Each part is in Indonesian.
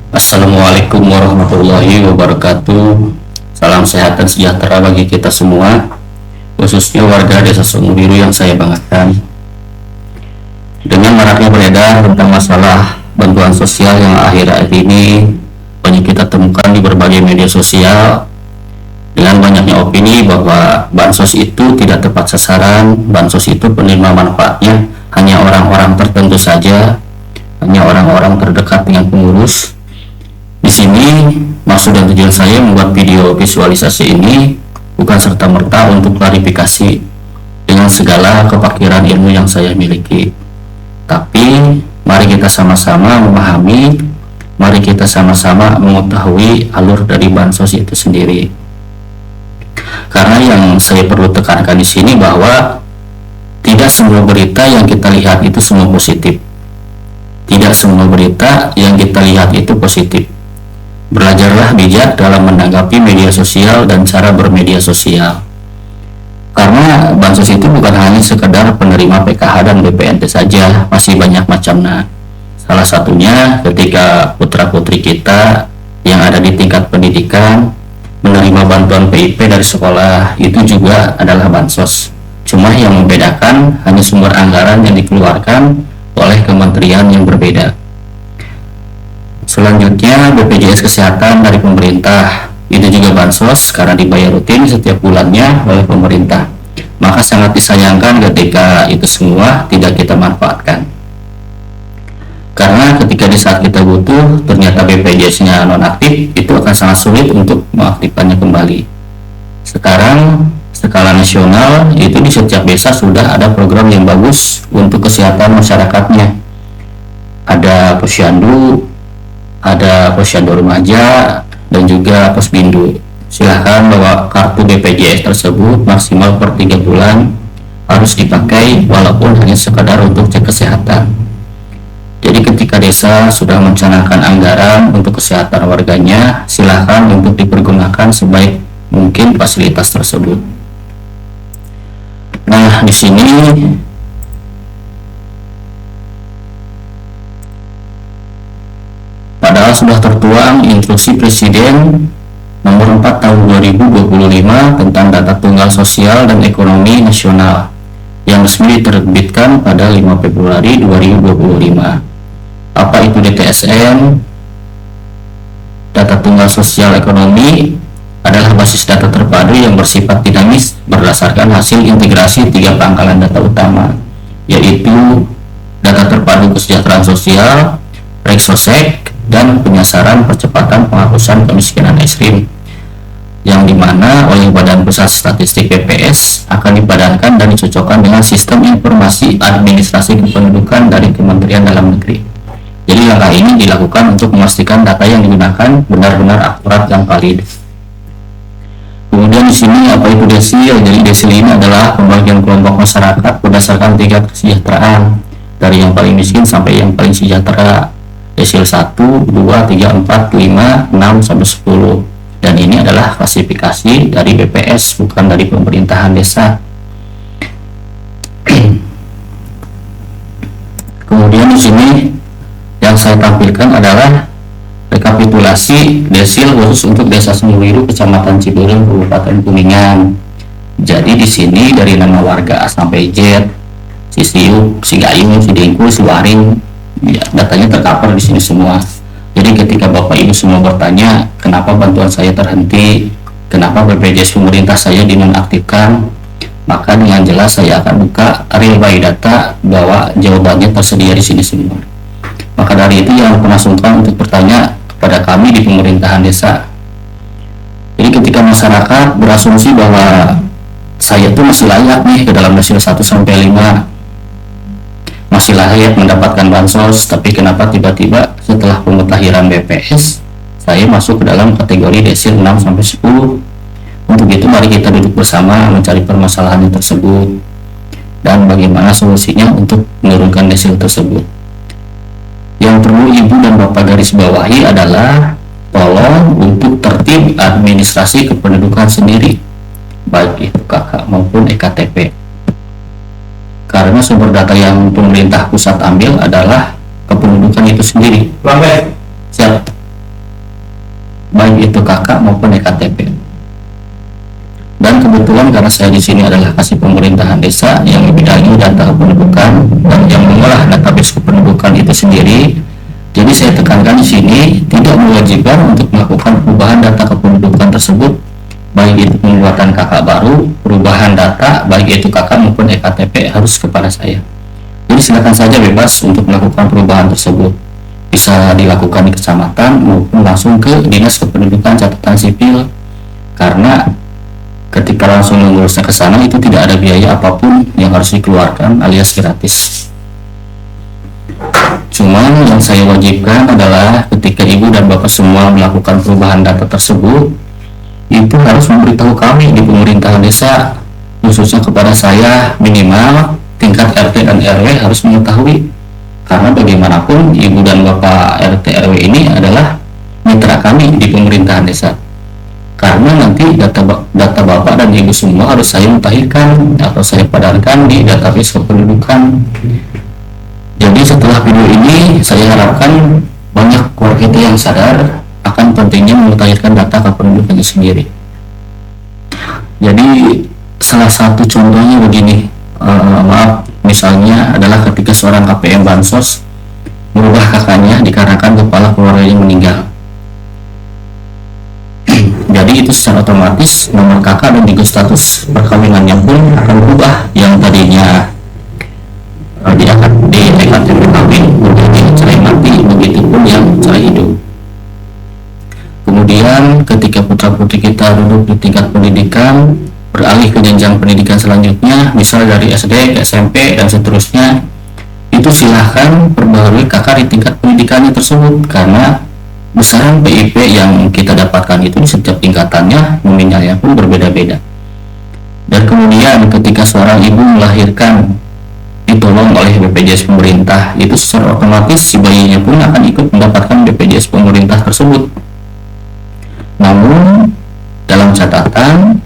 Assalamualaikum warahmatullahi wabarakatuh. Salam sehat dan sejahtera bagi kita semua, khususnya warga Desa Sumur Biru yang saya banggakan. Dengan maraknya beredar tentang masalah bantuan sosial yang akhir-akhir ini banyak kita temukan di berbagai media sosial, dengan banyaknya opini bahwa bansos itu tidak tepat sasaran, bansos itu penerima manfaatnya hanya orang-orang tertentu saja, hanya orang-orang terdekat dengan pengurus. Di sini maksud dan tujuan saya membuat video visualisasi ini bukan serta-merta untuk klarifikasi dengan segala kepakiran ilmu yang saya miliki, tapi mari kita sama-sama memahami, mari kita sama-sama mengetahui alur dari bansos itu sendiri. Karena yang saya perlu tekankan di sini bahwa tidak semua berita yang kita lihat itu semua positif. Tidak semua berita yang kita lihat itu positif. Belajarlah bijak dalam menanggapi media sosial dan cara bermedia sosial. Karena bansos itu bukan hanya sekedar penerima PKH dan BPNT saja, masih banyak macamnya. Salah satunya ketika putra-putri kita yang ada di tingkat pendidikan menerima bantuan PIP dari sekolah, itu juga adalah bansos. Cuma yang membedakan hanya sumber anggaran yang dikeluarkan oleh kementerian yang berbeda. Selanjutnya BPJS Kesehatan dari pemerintah, itu juga bansos karena dibayar rutin setiap bulannya oleh pemerintah. Maka sangat disayangkan ketika itu semua tidak kita manfaatkan. Karena ketika di saat kita butuh ternyata BPJS-nya nonaktif, itu akan sangat sulit untuk mengaktifkannya kembali. Sekarang skala nasional itu di setiap desa sudah ada program yang bagus untuk kesehatan masyarakatnya. Ada posyandu, ada posyandu remaja, dan juga posbindu. Silahkan bawa kartu BPJS tersebut maksimal per 3 bulan harus dipakai walaupun hanya sekadar untuk cek kesehatan. Jadi ketika desa sudah mencanangkan anggaran untuk kesehatan warganya, silahkan untuk dipergunakan sebaik mungkin fasilitas tersebut. Nah, di sini padahal sudah tertuang Instruksi Presiden Nomor 4 Tahun 2025 tentang Data Tunggal Sosial dan Ekonomi Nasional yang resmi diterbitkan pada 5 Februari 2025. Apa itu DTSN? Data Tunggal Sosial Ekonomi adalah basis data terpadu yang bersifat dinamis berdasarkan hasil integrasi 3 pangkalan data utama, yaitu data terpadu kesejahteraan sosial, Reksosek, dan penyasaran percepatan penghapusan kemiskinan ekstrim, yang dimana oleh Badan Pusat Statistik BPS akan dipadankan dan dicocokkan dengan sistem informasi administrasi kependudukan dari Kementerian Dalam Negeri. Jadi langkah ini dilakukan untuk memastikan data yang digunakan benar-benar akurat dan valid. Kemudian di sini apa itu desil? Jadi desil ini adalah pembagian kelompok masyarakat berdasarkan tingkat kesejahteraan dari yang paling miskin sampai yang paling sejahtera. Desil 1, 2, 3, 4, 5, 6, sampai 10. Dan ini adalah klasifikasi dari BPS, bukan dari pemerintahan desa. Kemudian di sini yang saya tampilkan adalah rekapitulasi desil khusus untuk Desa Sumur Biru, Kecamatan Ciberem, Kabupaten Kuningan. Jadi di sini dari nama warga A sampai Z, Sisiuk, Sigayung, Sidengkul, Siwaring, ya, datanya tercover di sini semua. Jadi ketika Bapak Ibu semua bertanya kenapa bantuan saya terhenti, kenapa BPJS pemerintah saya dinonaktifkan, maka dengan jelas saya akan buka real by data bahwa jawabannya tersedia di sini semua. Maka dari itu jangan pernah sungkan untuk bertanya kepada kami di pemerintahan desa. Jadi ketika masyarakat berasumsi bahwa saya itu masih layak nih ke dalam desil 1 sampai 5, masih layak mendapatkan bansos, tapi kenapa tiba-tiba setelah pemutakhiran BPS saya masuk ke dalam kategori desil 6 sampai 10? Untuk itu mari kita duduk bersama mencari permasalahan tersebut dan bagaimana solusinya untuk menurunkan desil tersebut. Yang perlu Ibu dan Bapak garis bawahi adalah tolong untuk tertib administrasi kependudukan sendiri, baik itu KK maupun EKTP. Karena sumber data yang pemerintah pusat ambil adalah kependudukan itu sendiri. Siap. baik itu KK maupun EKTP. Dan kebetulan karena saya di sini adalah kasih pemerintahan desa yang membidangi data kependudukan dan yang mengolah database kependudukan itu sendiri, jadi saya tekankan di sini tidak mewajibkan untuk melakukan perubahan data kependudukan tersebut, baik itu pembuatan KK baru, perubahan data baik itu KK maupun EKTP harus kepada saya. Jadi silakan saja bebas untuk melakukan perubahan tersebut, bisa dilakukan di kecamatan maupun langsung ke Dinas Kependudukan Catatan Sipil, karena ketika langsung mengurusnya ke sana itu tidak ada biaya apapun yang harus dikeluarkan alias gratis. Cuman yang saya wajibkan adalah ketika ibu dan bapak semua melakukan perubahan data tersebut, itu harus memberitahu kami di pemerintahan desa, khususnya kepada saya minimal tingkat RT dan RW harus mengetahui, karena bagaimanapun ibu dan bapak RT RW ini adalah mitra kami di pemerintahan desa. Karena nanti data bapak dan ibu semua harus saya mutakhirkan atau saya padankan di database kependudukan. Jadi setelah video ini saya harapkan banyak keluarga kita yang sadar akan pentingnya memutakhirkan data kependudukan sendiri. Jadi salah satu contohnya begini, misalnya adalah ketika seorang KPM Bansos merubah kakaknya dikarenakan kepala keluarganya meninggal. Jadi itu secara otomatis nomor kakak dan juga status perkawinannya pun akan berubah, yang tadinya di EKTP kawin menjadi cerai mati, begitu pun yang cerai hidup. Kemudian ketika putra putri kita duduk di tingkat pendidikan, beralih ke jenjang pendidikan selanjutnya, misal dari SD ke SMP dan seterusnya, itu silahkan perbaharui kakak di tingkat pendidikannya tersebut, karena besaran PIP yang kita dapatkan itu di setiap tingkatannya nominalnya pun berbeda-beda. Dan kemudian ketika seorang ibu melahirkan ditolong oleh BPJS pemerintah, itu secara otomatis si bayinya pun akan ikut mendapatkan BPJS pemerintah tersebut. Namun dalam catatan,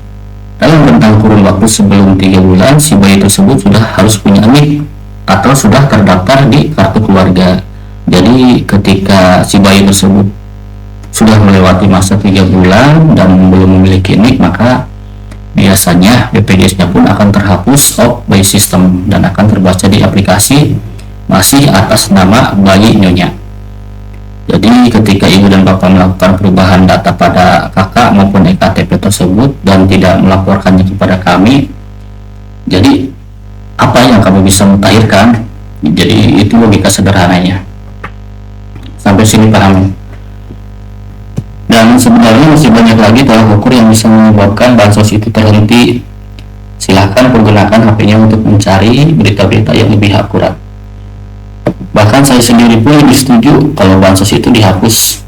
dalam rentang kurun waktu sebelum 3 bulan si bayi tersebut sudah harus punya NIK atau sudah terdaftar di kartu keluarga. Jadi ketika si bayi tersebut sudah melewati masa 3 bulan dan belum memiliki NIK, maka biasanya BPJS-nya pun akan terhapus off by system dan akan terbaca di aplikasi masih atas nama bayi nyonya. Jadi ketika ibu dan bapak melakukan perubahan data pada kakak maupun EKTP tersebut dan tidak melaporkannya kepada kami, jadi apa yang kamu bisa mutakhirkan? Jadi itu logika sederhananya. Sampai sini paham? Dan sebenarnya masih banyak lagi tolak ukur yang bisa menyebabkan bansos itu terhenti. Silahkan pergunakan HP-nya untuk mencari berita-berita yang lebih akurat. Bahkan saya sendiri pun lebih setuju kalau bansos itu dihapus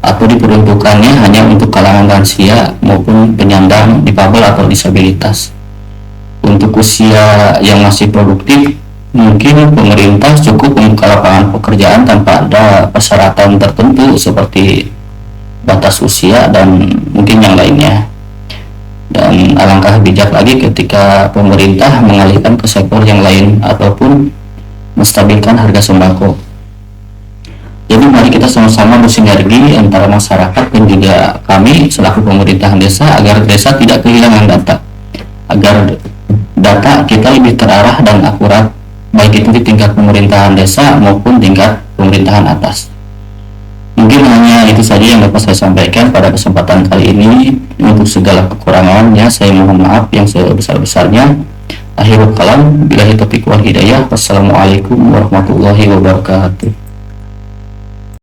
atau diperuntukannya hanya untuk kalangan lansia maupun penyandang difabel atau disabilitas. Untuk usia yang masih produktif, mungkin pemerintah cukup membuka lapangan pekerjaan tanpa ada persyaratan tertentu seperti batas usia dan mungkin yang lainnya. Dan alangkah bijak lagi ketika pemerintah mengalihkan ke sektor yang lain ataupun menstabilkan harga sembako. Jadi mari kita sama-sama bersinergi antara masyarakat dan juga kami selaku pemerintahan desa agar desa tidak kehilangan data, agar data kita lebih terarah dan akurat, baik itu di tingkat pemerintahan desa maupun tingkat pemerintahan atas. Mungkin hanya itu saja yang dapat saya sampaikan pada kesempatan kali ini. Untuk segala kekurangannya saya mohon maaf yang sebesar-besarnya. Akhirul kalam, billahi taufiq wal hidayah. Wassalamualaikum warahmatullahi wabarakatuh.